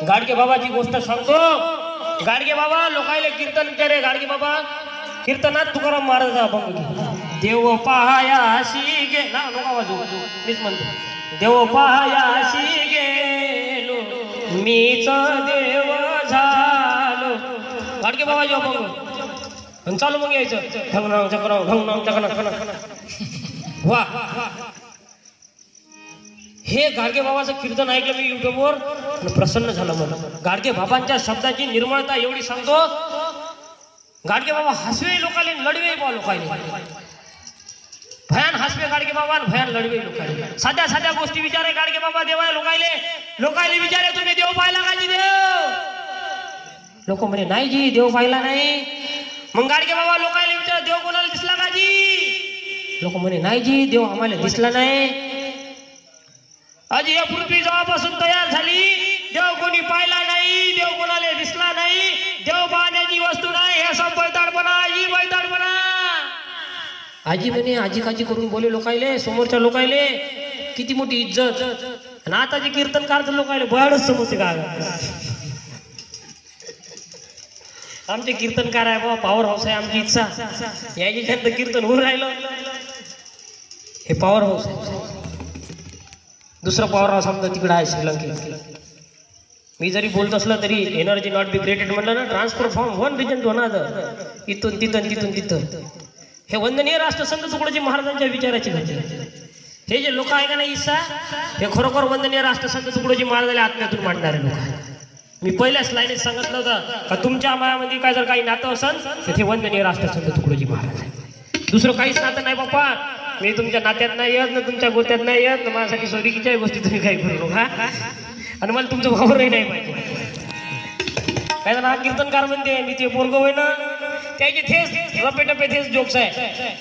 गाडगे बाबाची गोष्ट सांगतो. गाडगे बाबा लोकायले कीर्तन करे. गाडगे बाबा कीर्तनात तुकाराम महाराज अभंग घे. देव पायाशी गे ना नका वाजू मीच म्हणतो. देव पायाशी गेलो मीच देव झालो. गाडगे बाबाची अभंग चालू मग यायचं. ढंगनाम चक्राव ढंगनाम चक्रा वा. हे गाडगे बाबाचं कीर्तन ऐकलं मी युट्यूबवर प्रसन्न झालं मला. गाडगे बाबांच्या शब्दाची निर्मळता एवढी सांगतो. गाडगे बाबा हसवे लोकाले लढवे बा लोकाले. भयान हसवे गाडगे बाबा भयान लढवे लोकाले. साध्या साध्या गोष्टी विचारे गाडगे बाबा देवाय लोकायले. लोकायले विचारे तुम्ही देव पाहिला का जी देव. लोक म्हणे नाही जी देव पाहिला नाही. मग गाडगे बाबा लोकायले विचार देव कोणाला दिसला का जी. लोक म्हणे नाही जी देव आम्हाला दिसला नाही. आजी या पृथ्वी जेव्हापासून तयार झाली देव कोणी पाहिला नाही. देव कोणाला दिसला नाही. देव पाहण्याची वस्तू नाही. हे सब बैताडपणा आजी बैताडपणा. आजी म्हणे आजी काजी करून बोले लोकायले समोरच्या लोकायले किती मोठी इज्जत. आणि आता जे कीर्तनकार लोकायले बळच समजते का. आमचे कीर्तनकार आहे बाबा पॉवर हाऊस आहे आमची इच्छा. याची छंद कीर्तन होऊन राहिलं. हे पॉवर हाऊस आहे. दुसरं पॉवर हाऊस आमचं तिकडं आहे श्रीलंकेत. मी जरी बोलत असलं तरी एनर्जी नॉट बी क्रिएटेड म्हटलं ना. Transfer from one region to another. इथून तिथून तिथून तिथं. हे वंदनीय राष्ट्रसंत तुकडोजी महाराजांच्या विचाराची घटना. हे जे लोक आहे का नाही इच्छा हे खरोखर वंदनीय राष्ट्रसंत तुकडोजी महाराजांच्या आत्म्यातून मांडणारे लोक आहेत. मी पहिल्याच लाईनीत सांगितलं होतं का तुमच्या मायामध्ये काय जर काही नातं असेल तर ते वंदनीय राष्ट्रसंत तुकडोजी महाराज आहे. दुसरं काहीच नातं नाही बाप्पा. मी तुमच्या नात्यात नाही येत ना तुमच्या गोत्यात नाही येत ना. माझ्यासाठी सोयरीकीच्याही गोष्टी तुम्ही काही करू नका. आणि मला तुमचं वावरही नाही पाहिजे. काय ना कीर्तनकार म्हणते मी ते पोरग होय ना त्याचे थेस रपे टप्पे थेस जोक्स आहे.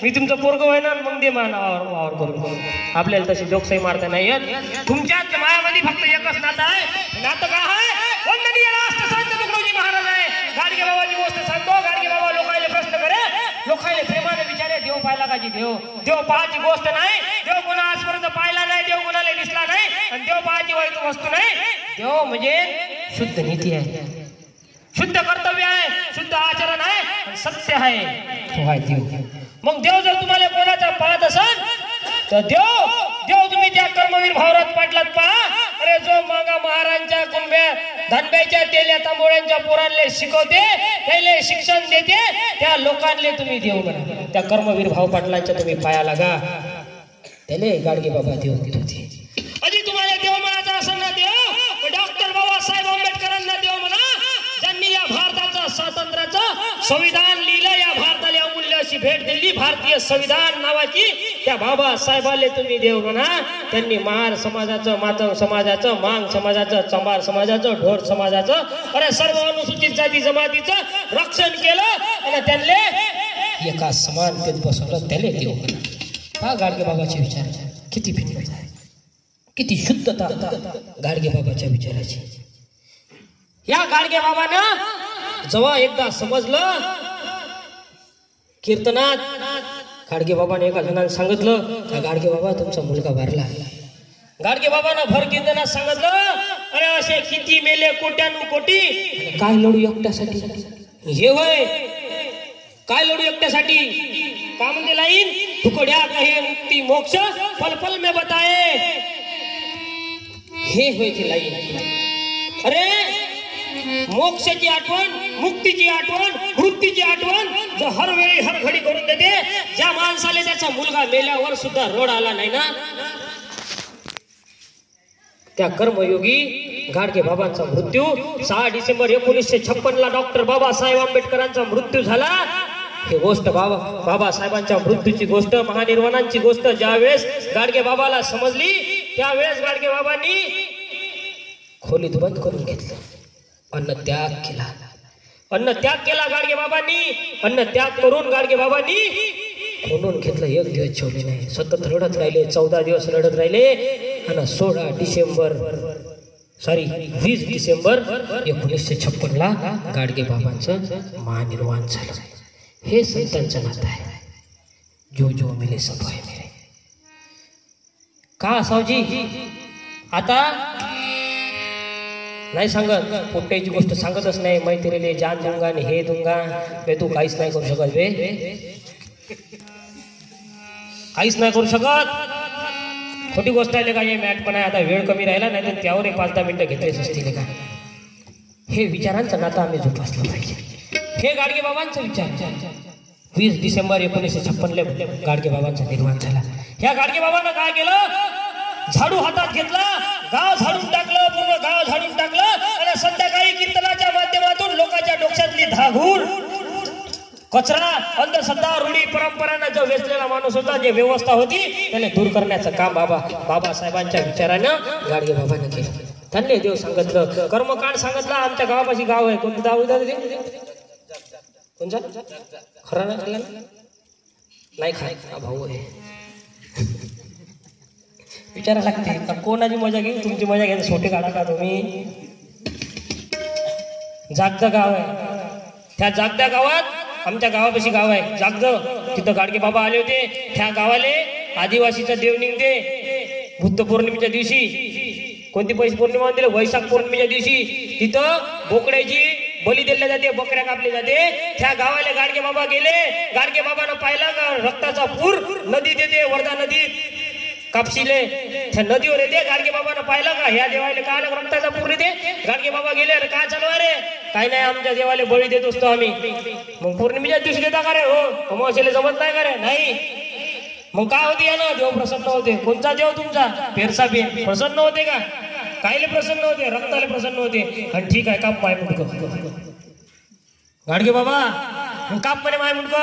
मी तुमचं पोरग होय ना मग दे मा वावर करून. आपल्याला तशी जोक्सही मारता नाही येत. तुमच्याच मायामध्ये फक्त एकच नातं आहे. नातं काय आहे वंदनीय राष्ट्रसंत तुकडोजी महाराज आहे. गाडगे बाबाची गोष्ट सांगतो. गाडगे बाबा लोकायले प्रश्न करे. लोकायले प्रेमाने विचारे देव पाहिला का जी देव. देव पाहायची गोष्ट नाही. देव कोणा आजपर्यंत पाहिला नाही. देव कोणाला दिसला नाही. आणि देव पाहायची वस्तू नाही. देव म्हणजे शुद्ध नीती आहे. शुद्ध कर्तव्य आहे. शुद्ध आचरण आहे. सत्य आहे. तो आहे देव. मग देव जर तुम्हाला कोणाचा पाहत असेल तर देव तुम्ही त्या कर्मवीर भाऊराज पाटलात पहा. अरे जो मागा महाराजांच्या कुंभ्या धनब्याच्या तेल्या तांबोळ्यांच्या पोरांले शिकवते त्याले शिक्षण देते त्या लोकांले तुम्ही देव म्हणा. त्या कर्मवीर भाऊ पाटलांच्या तुम्ही पाया लागा. त्याले गाडगे बाबा देव देत होते. अजी तुम्हाला देव म्हणायचा असेल ना देव डॉक्टर बाबासाहेब आंबेडकरांना देव म्हणा. ज्यांनी या भारताचं स्वातंत्र्याचं संविधान लिहिलं. या भारताला अमूल्य अशी भेट दिली भारतीय संविधान नावाची. त्या बाबासाहेबाले तुम्ही देव म्हणा. त्यांनी महार समाजाचं मातंग समाजाचं मांग समाजाचं चंबार समाजाचं ढोर समाजाचं अरे सर्व अनुसूचित जाती जमातीचं रक्षण केलं. आणि त्यांनी एका समानतेत बसवलं. त्याले देव म्हणा. हा गाडगे बाबाचे विचार किती भिन्न आहे. किती शुद्धता गाडगे बाबाच्या विचाराची. या गाडगे बाबानं जेव्हा एकदा समजलं कीर्तनात गाडगे बाबाने एका जणांना सांगितलं का गाडगे बाबा तुमचा मुलगा वारला. गाडगे बाबानं भर कीर्तनात सांगितलं अरे असे किती मेले कोट्यानु कोटी काय लढू एकट्यासाठी. हे होय काय लढू एकट्यासाठी. का म्हणते लाईन तुकड्या कहे मुक्ती मोक्ष पल पल में बताए. हे होय ती लाईन. अरे मोक्षाची आठवण मुक्तीची आठवण वृत्तीची आठवण जो हर वेळी हर घडी करून देते. ज्या माणसाला त्याचा मुलगा मेल्यावर सुद्धा रड आला नाही ना त्या कर्मयोगी गाडगे बाबांचा मृत्यू 6 डिसेंबर 1956 डॉक्टर बाबासाहेब आंबेडकरांचा मृत्यू झाला. ही गोष्ट बाबासाहेबांच्या मृत्यूची गोष्ट महानिर्वाणांची गोष्ट ज्यावेळेस गाडगे बाबाला समजली त्यावेळेस गाडगे बाबांनी खोलीत बंद करून घेतलं. अन्न त्याग केला. अन्न त्याग केला गाडगे बाबांनी. अन्न त्याग करून गाडगे बाबांनी म्हणून घेतलं. एक दिवस ठेवले नाही. सतत रडत राहिले. 14 दिवस रडत राहिले. आणि 20 डिसेंबर 1956 गाडगे बाबांचं महानिर्वाण झालं. हे संतांचं नातं आहे. जो जो मिले सब है मेरे. का सावजी आता नाही सांगत, पोट्याची गोष्ट सांगतच नाही. मैत्रीले जान दूंगा आणि हे दूंगा बे, तू काहीच नाही करू शकत बे, काहीच नाही करू शकत. खोटी गोष्ट आहे का हे मॅट पण आहे. आता वेळ कमी राहिला नाही तर त्यावर 5-10 मिनिटं घेतलेच असतील का. हे विचारांचं नातं आम्ही जोपासलं पाहिजे. हे गाडगे बाबांचा विचार 20 डिसेंबर 1956 गाडगे बाबांचा निर्माण झाला. ह्या गाडगे बाबांना काय केलं, झाडू हातात घेतला, गाव झाडून टाकलं, पूर्ण गाव झाडून टाकलं आणि संध्याकाळी कीर्तनाच्या माध्यमातून लोकांच्या डोक्यातली धागूर कचरा अंधश्रद्धा रूढी परंपरांना जो वेचलेला माणूस होता, जे व्यवस्था होती त्याने दूर करण्याचं काम बाबासाहेबांच्या विचारानं गाडगे बाबांनी केलं. त्यांनी देव सांगितलं, कर्मकांड सांगितलं. आमच्या गावापाशी गाव आहे, कोणतं गाव कोणचा खरा नाही खाय भाऊ आहे. विचारा लागते कोणाची मजा घेईल, तुमची मजा घ्यायचं छोटे काढा का तुम्ही. जागदा गाव आहे, त्या जागदा गावात आमच्या गावापाशी गाव आहे जागद, तिथं गाडगे बाबा आले होते. त्या गावाले आदिवासीचा देव निघते बुद्ध पौर्णिमेच्या दिवशी. कोणती पौर्णिमा दिली, वैशाख पौर्णिमेच्या दिवशी. तिथं बोकड्याची बली दिल्या जाते, बकऱ्या कापल्या जाते. त्या गावाला गाडगे बाबा गेले. गाडगे बाबानं पाहिला का रक्ताचा पूर नदीत येते, वर्धा नदीत कापशीले त्या नदीवर येते. गाडगे बाबानं पाहिलं का ह्या देवाला काय रक्ताचा पूर येते. गाडगे बाबा गेले, अरे काय चालू आहे रे. काही नाही, आमच्या देवाला बळी देत असतो आम्ही. मग पौर्णिमेच्या दिवशी देता का रे. हो, अमावस्येला जमत नाही का रे. नाही. मग काय होते या ना, देव प्रसन्न होते. कोणता देव तुमचा, पेरसा बी प्रसन्न होते का. कायले प्रसन्न होते, रक्ताले प्रसन्न होते. आणि ठीक आहे, काप माय मुंडक. गाडगे बाबा काप म्हणे माय मुंडक.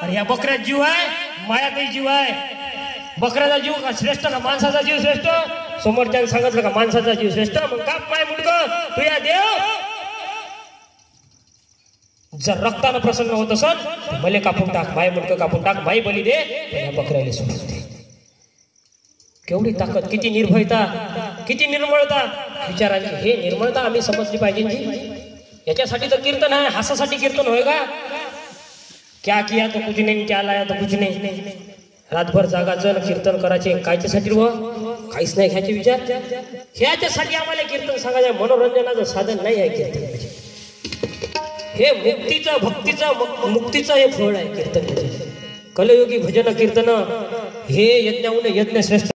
अरे या बकऱ्यात जीव आहे, मायातही जीव आहे. बकऱ्याचा जीव का श्रेष्ठ का माणसाचा जीव श्रेष्ठ. समोरच्याने सांगितलं का माणसाचा जीव श्रेष्ठ. मग काप माय मुंडक. तू या देव जर रक्तानं प्रसन्न होत असल भले कापून टाक, माय मुंडक कापून टाक, माई बली दे, या बकऱ्याला सोडून दे. केवढी ताकद, किती निर्भयता, किती निर्मळता. विचारायची हे निर्मळता आम्ही समजली पाहिजे जी. याच्यासाठी तर कीर्तन आहे, हासासाठी कीर्तन होय का. क्या किया तो कुछ नाही, क्या लाया तो कुछ नाही. रातभर जागाचं कीर्तन करायचे कायच्यासाठी व काहीच नाही घ्यायचे विचार. ह्याच्यासाठी आम्हाला कीर्तन सांगायचं, मनोरंजनाचं साधन नाही आहे कीर्तन. हे मुक्तीचं भक्तीचं मुक्तीचं हे फळ आहे कीर्तन. कलयुगी भजन कीर्तन हे यज्ञाहून यज्ञ श्रेष्ठ.